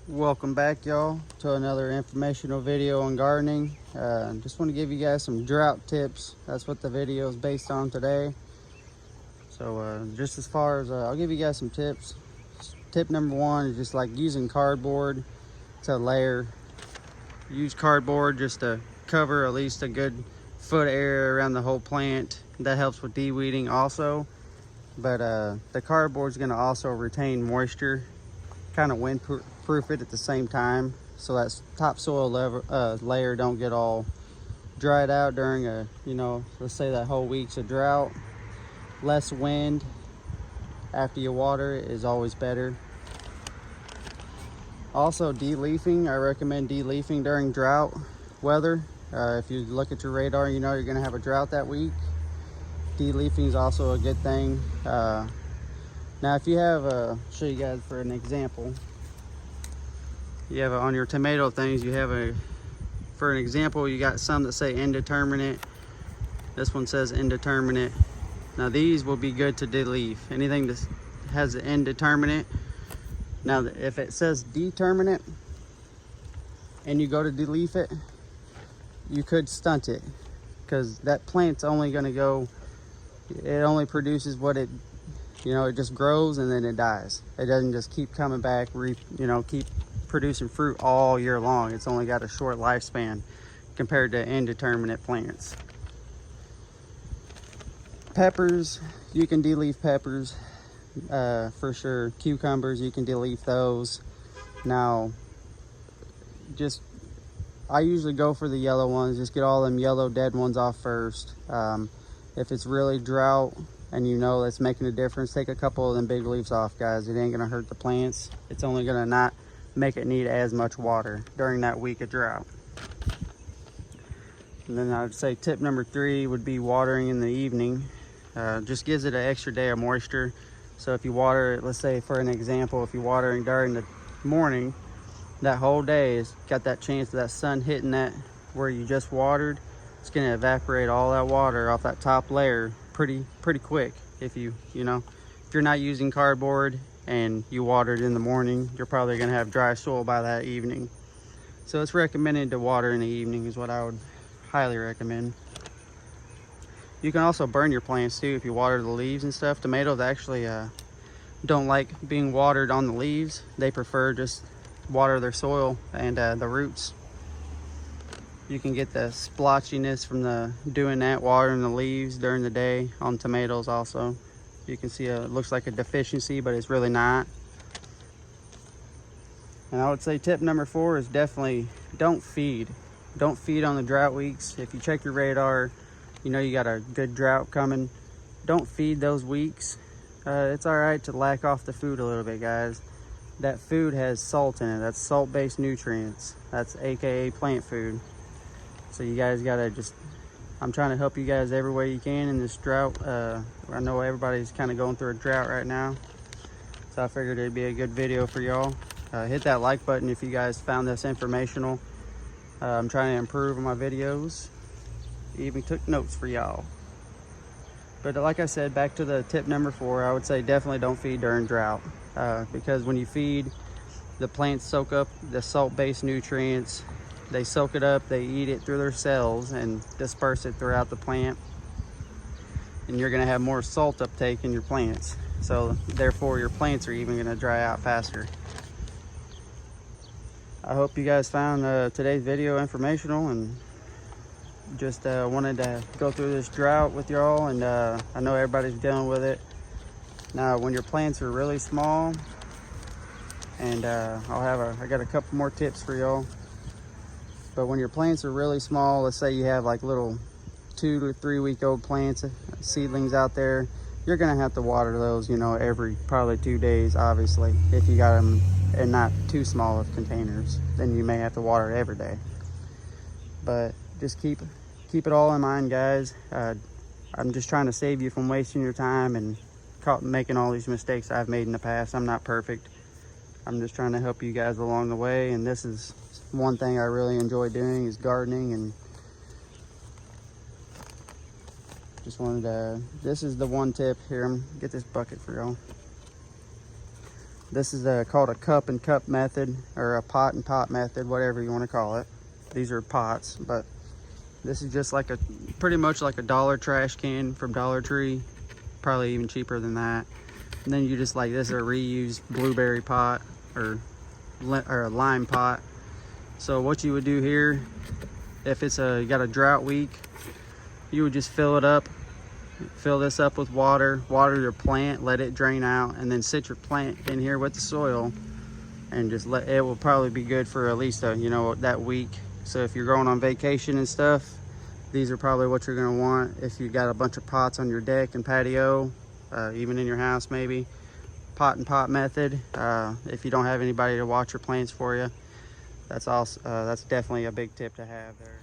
Welcome back, y'all, to another informational video on gardening. Just want to give you guys some drought tips. That's what the video is based on today. So just as far as I'll give you guys some tips. Tip number one is just like using cardboard to layer. Use cardboard just to cover at least a good foot area around the whole plant. That helps with de-weeding also. But the cardboard is going to also retain moisture, kind of windproof it at the same time, so that topsoil layer don't get all dried out during a, let's say that whole week's a drought. Less wind after you water it is always better. Also, de-leafing. I recommend de-leafing during drought weather. If you look at your radar, you know you're going to have a drought that week. De-leafing is also a good thing. Now, if you have, show you guys for an example. You have on your tomato things, you have for an example, you got some that say indeterminate. This one says indeterminate. Now these will be good to de-leaf. Anything that has an indeterminate. Now, if it says determinate and you go to de-leaf it, you could stunt it, because that plant's only going to go, it only produces what it just grows and then it dies. It doesn't just keep coming back, keep producing fruit all year long. It's only got a short lifespan compared to indeterminate plants. Peppers, you can de-leaf peppers for sure. Cucumbers, you can de-leaf those. Now, I usually go for the yellow ones. Just get all them yellow dead ones off first. If it's really drought and that's making a difference, take a couple of them big leaves off, guys. It ain't gonna hurt the plants. It's only gonna not make it need as much water during that week of drought. And then I would say tip number 3 would be watering in the evening. Just gives it an extra day of moisture. So if you water it, let's say for an example, if you're watering during the morning, that whole day has got that chance of that sun hitting that where you just watered. It's going to evaporate all that water off that top layer pretty quick. If if you're not using cardboard and you watered in the morning, you're probably going to have dry soil by that evening. So it's recommended to water in the evening is what I would highly recommend. You can also burn your plants too if you water the leaves and stuff. Tomatoes actually don't like being watered on the leaves. They prefer just water their soil and the roots. You can get the splotchiness from doing that, watering the leaves during the day on tomatoes also. You can see it looks like a deficiency, but it's really not. And I would say tip number 4 is definitely don't feed. Don't feed on the drought weeks. If you check your radar, you got a good drought coming. Don't feed those weeks. It's all right to lack off the food a little bit, guys. That food has salt in it. That's salt-based nutrients. That's AKA plant food. So you guys gotta I'm trying to help you guys every way you can in this drought. I know everybody's kind of going through a drought right now. So I figured it'd be a good video for y'all. Hit that like button if you guys found this informational. I'm trying to improve on my videos. Even took notes for y'all. But like I said, back to the tip number 4, I would say definitely don't feed during drought. Because when you feed, the plants soak up the salt-based nutrients. They soak it up, they eat it through their cells and disperse it throughout the plant. And you're gonna have more salt uptake in your plants. So therefore your plants are even gonna dry out faster. I hope you guys found today's video informational, and just wanted to go through this drought with y'all, and I know everybody's dealing with it. Now, when your plants are really small, and I got a couple more tips for y'all. But when your plants are really small, let's say you have like little 2 to 3 week old plants, seedlings out there, you're gonna have to water those, every probably 2 days, obviously. If you got them in not too small of containers, then you may have to water it every day. But just keep it all in mind, guys. I'm just trying to save you from wasting your time and making all these mistakes I've made in the past. I'm not perfect. I'm just trying to help you guys along the way, and this is one thing I really enjoy doing is gardening. And just wanted to, this is the one tip here. Get this bucket for y'all. This is called a cup and cup method, or a pot and pot method, whatever you want to call it. These are pots, but this is just like pretty much like a dollar trash can from Dollar Tree, probably even cheaper than that. And then you just like, this is a reused blueberry pot or a lime pot. So what you would do here, if you got a drought week, you would just fill this up with water your plant, let it drain out, and then sit your plant in here with the soil, and just it will probably be good for at least that week. So if you're going on vacation and stuff, these are probably what you're going to want. If you got a bunch of pots on your deck and patio, even in your house maybe, pot and pot method. If you don't have anybody to watch your plants for you, that's definitely a big tip to have there.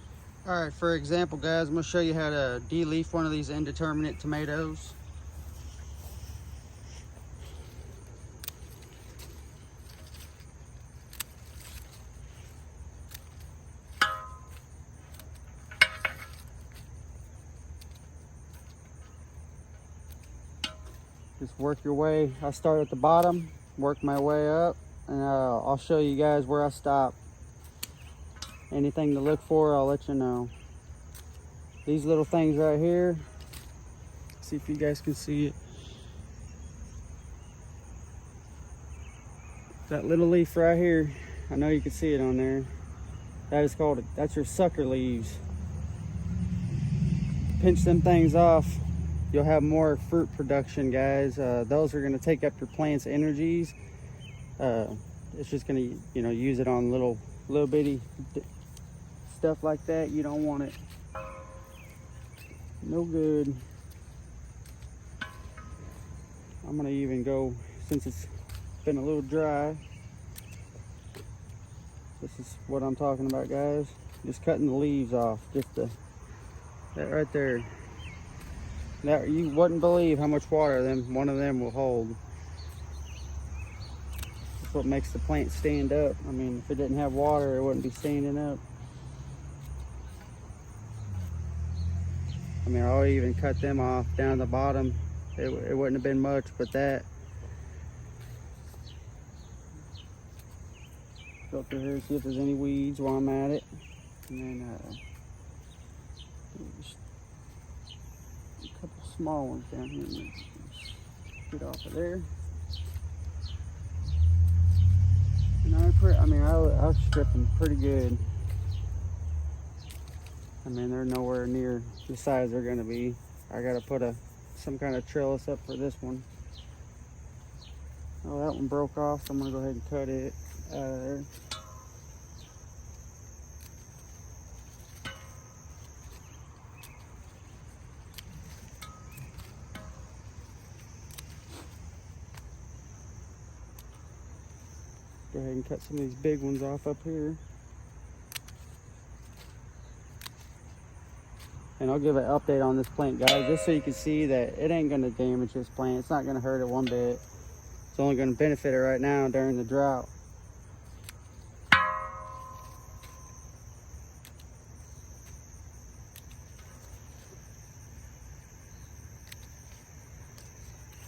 All right, for example, guys, I'm going to show you how to de-leaf one of these indeterminate tomatoes. Just work your way. I start at the bottom, work my way up, and I'll show you guys where I stop. Anything to look for, I'll let you know. These little things right here, see if you guys can see it. That little leaf right here, I know you can see it on there. That's your sucker leaves. Pinch them things off, you'll have more fruit production, guys. Those are gonna take up your plant's energies. It's just gonna, use it on little bitty stuff like that. You don't want it. No good. I'm gonna even go, since it's been a little dry, this is what I'm talking about, guys. Just cutting the leaves off, that right there. That, you wouldn't believe how much water one of them will hold. That's what makes the plant stand up. I mean, if it didn't have water, it wouldn't be standing up. I mean, I'll even cut them off down the bottom. It wouldn't have been much, but that. Go through here, see if there's any weeds while I'm at it. And then just a couple small ones down here. Get off of there. And I'll strip them pretty good. I mean, they're nowhere near the size they're gonna be. I gotta put some kind of trellis up for this one. Oh, that one broke off, so I'm gonna go ahead and cut it out of there. Go ahead and cut some of these big ones off up here. And I'll give an update on this plant, guys, just so you can see that it ain't gonna damage this plant. It's not gonna hurt it one bit. It's only gonna benefit it right now during the drought.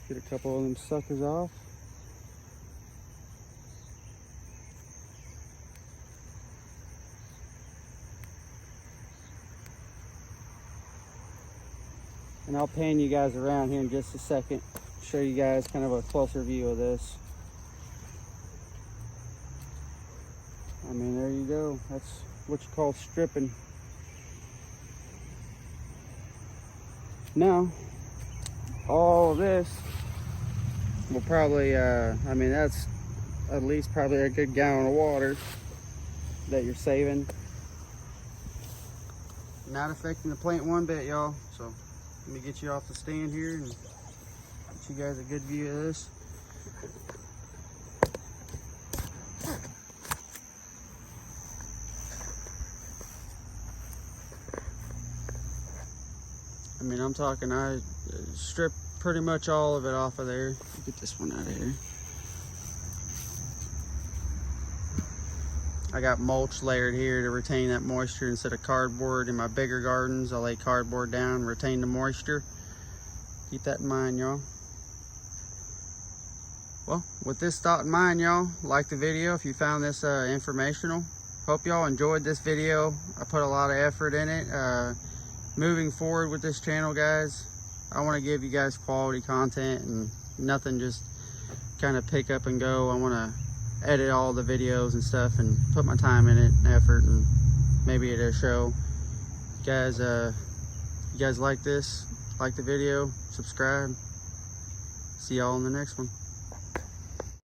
Get a couple of them suckers off. And I'll pan you guys around here in just a second, show you guys kind of a closer view of this. I mean, there you go. That's what you call stripping. Now, all of this will probably, I mean, that's at least probably a good gallon of water that you're saving. Not affecting the plant one bit, y'all. So let me get you off the stand here and get you guys a good view of this. I mean, I'm talking, I stripped pretty much all of it off of there. Get this one out of here. I got mulch layered here to retain that moisture instead of cardboard. In my bigger gardens, I lay cardboard down, retain the moisture. Keep that in mind, y'all. Well, with this thought in mind, y'all, like the video if you found this informational. Hope y'all enjoyed this video. I put a lot of effort in it. Moving forward with this channel, guys, I want to give you guys quality content and nothing just kind of pick up and go. I want to edit all the videos and stuff and put my time in it and effort, and maybe it'll show. Guys, you guys like this, like the video, subscribe. See y'all in the next one.